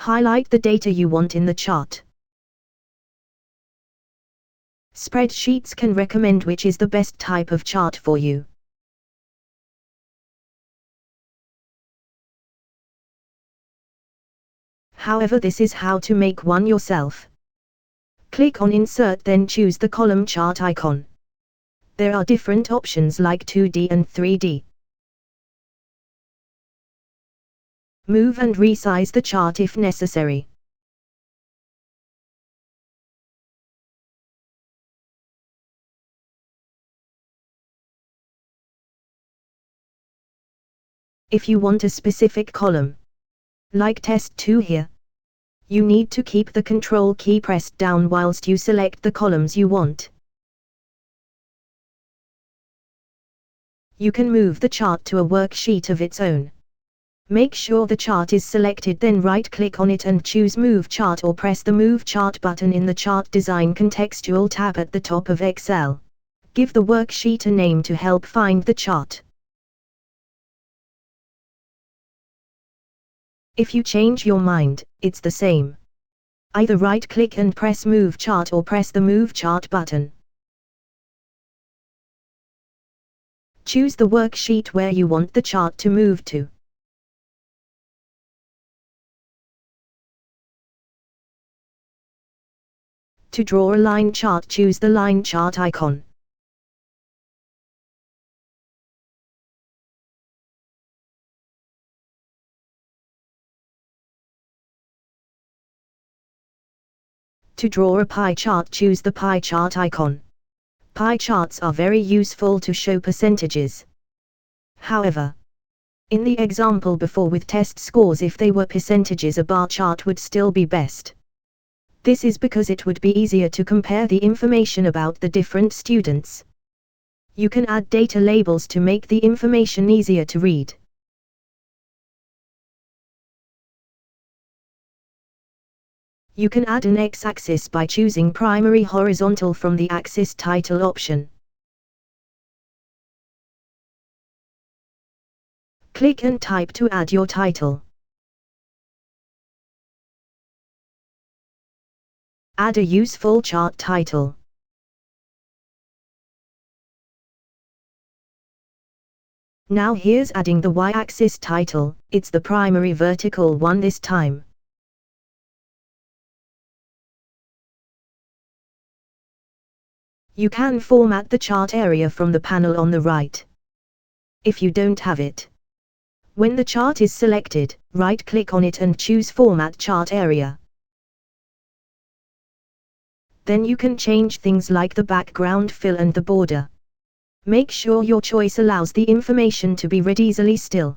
Highlight the data you want in the chart. Spreadsheets can recommend which is the best type of chart for you. However, this is how to make one yourself. Click on Insert, then choose the column chart icon. There are different options like 2D and 3D. Move and resize the chart if necessary. If you want a specific column, like Test 2 here, you need to keep the Control key pressed down whilst you select the columns you want. You can move the chart to a worksheet of its own. Make sure the chart is selected, then right-click on it and choose Move Chart, or press the Move Chart button in the Chart Design contextual tab at the top of Excel. Give the worksheet a name to help find the chart. If you change your mind, it's the same. Either right-click and press Move Chart or press the Move Chart button. Choose the worksheet where you want the chart to move to. To draw a line chart, choose the line chart icon. To draw a pie chart, choose the pie chart icon. Pie charts are very useful to show percentages. However, in the example before with test scores, if they were percentages, a bar chart would still be best. This is because it would be easier to compare the information about the different students. You can add data labels to make the information easier to read. You can add an x-axis by choosing Primary Horizontal from the Axis Title option. Click and type to add your title. Add a useful chart title. Now here's adding the y-axis title. It's the primary vertical one this time. You can format the chart area from the panel on the right. If you don't have it, when the chart is selected, right-click on it and choose Format Chart Area. Then you can change things like the background fill and the border. Make sure your choice allows the information to be read easily still.